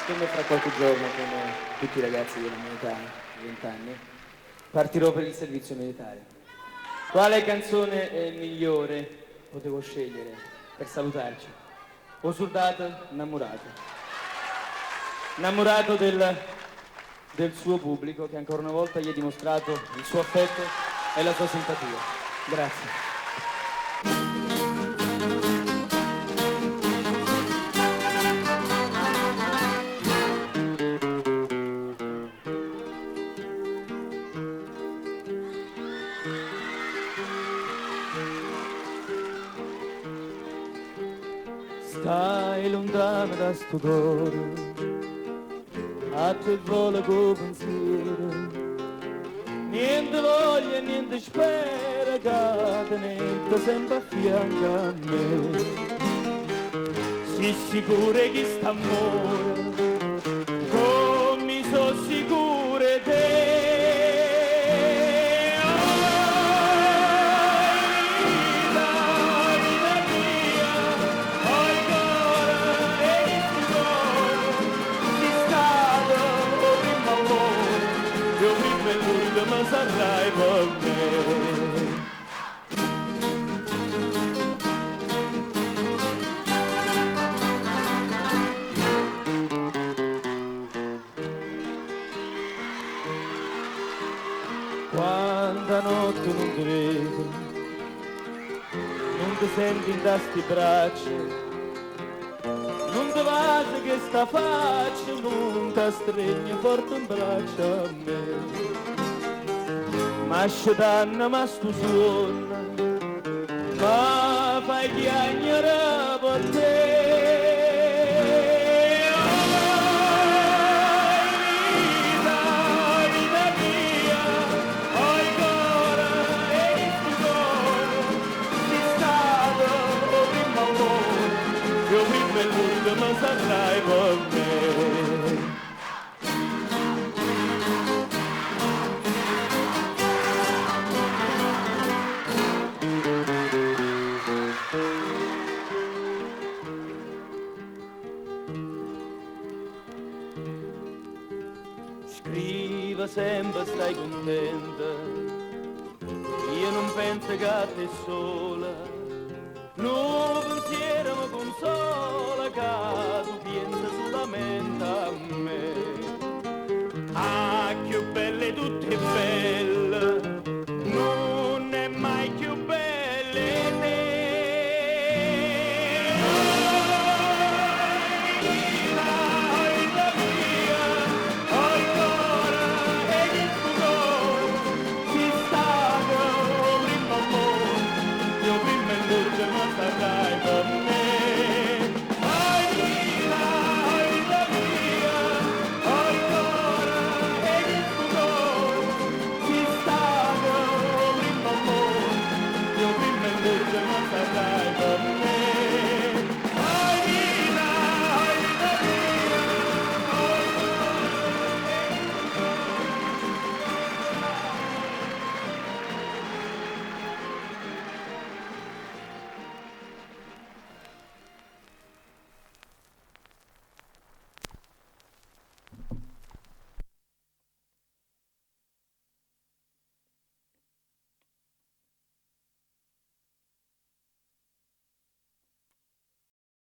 Siccome fra qualche giorno, come tutti i ragazzi della mia età, 20 anni, partirò per il servizio militare. Quale canzone migliore potevo scegliere per salutarci? O soldato innamorato. Innamorato del suo pubblico che ancora una volta gli ha dimostrato il suo affetto e la sua simpatia. Grazie. Stai lontano da sto cuore, a te vola con pensiero, niente voglia, niente spera, che tenete sempre a fianco a me. Si sicura che st'amore, come so sicure te. Ma sarai per me. Quanta notte non ti vedo, non ti senti in tasti braccia, non ti vado che sta faccia, non ti stringe forte in braccia a me. Ma scetanna, ma stu suona, ma fai chiagnere per te. Oh, vita mia, oh, il cuore e il cuore, di stato, oh, prima amore, io prima il mondo, ma sarai per me. Scriva sempre, stai contenta, io non penso che a te sola, no pensiero mi consola, che tu pensi solamente a me. Ah, che belle tutte belle,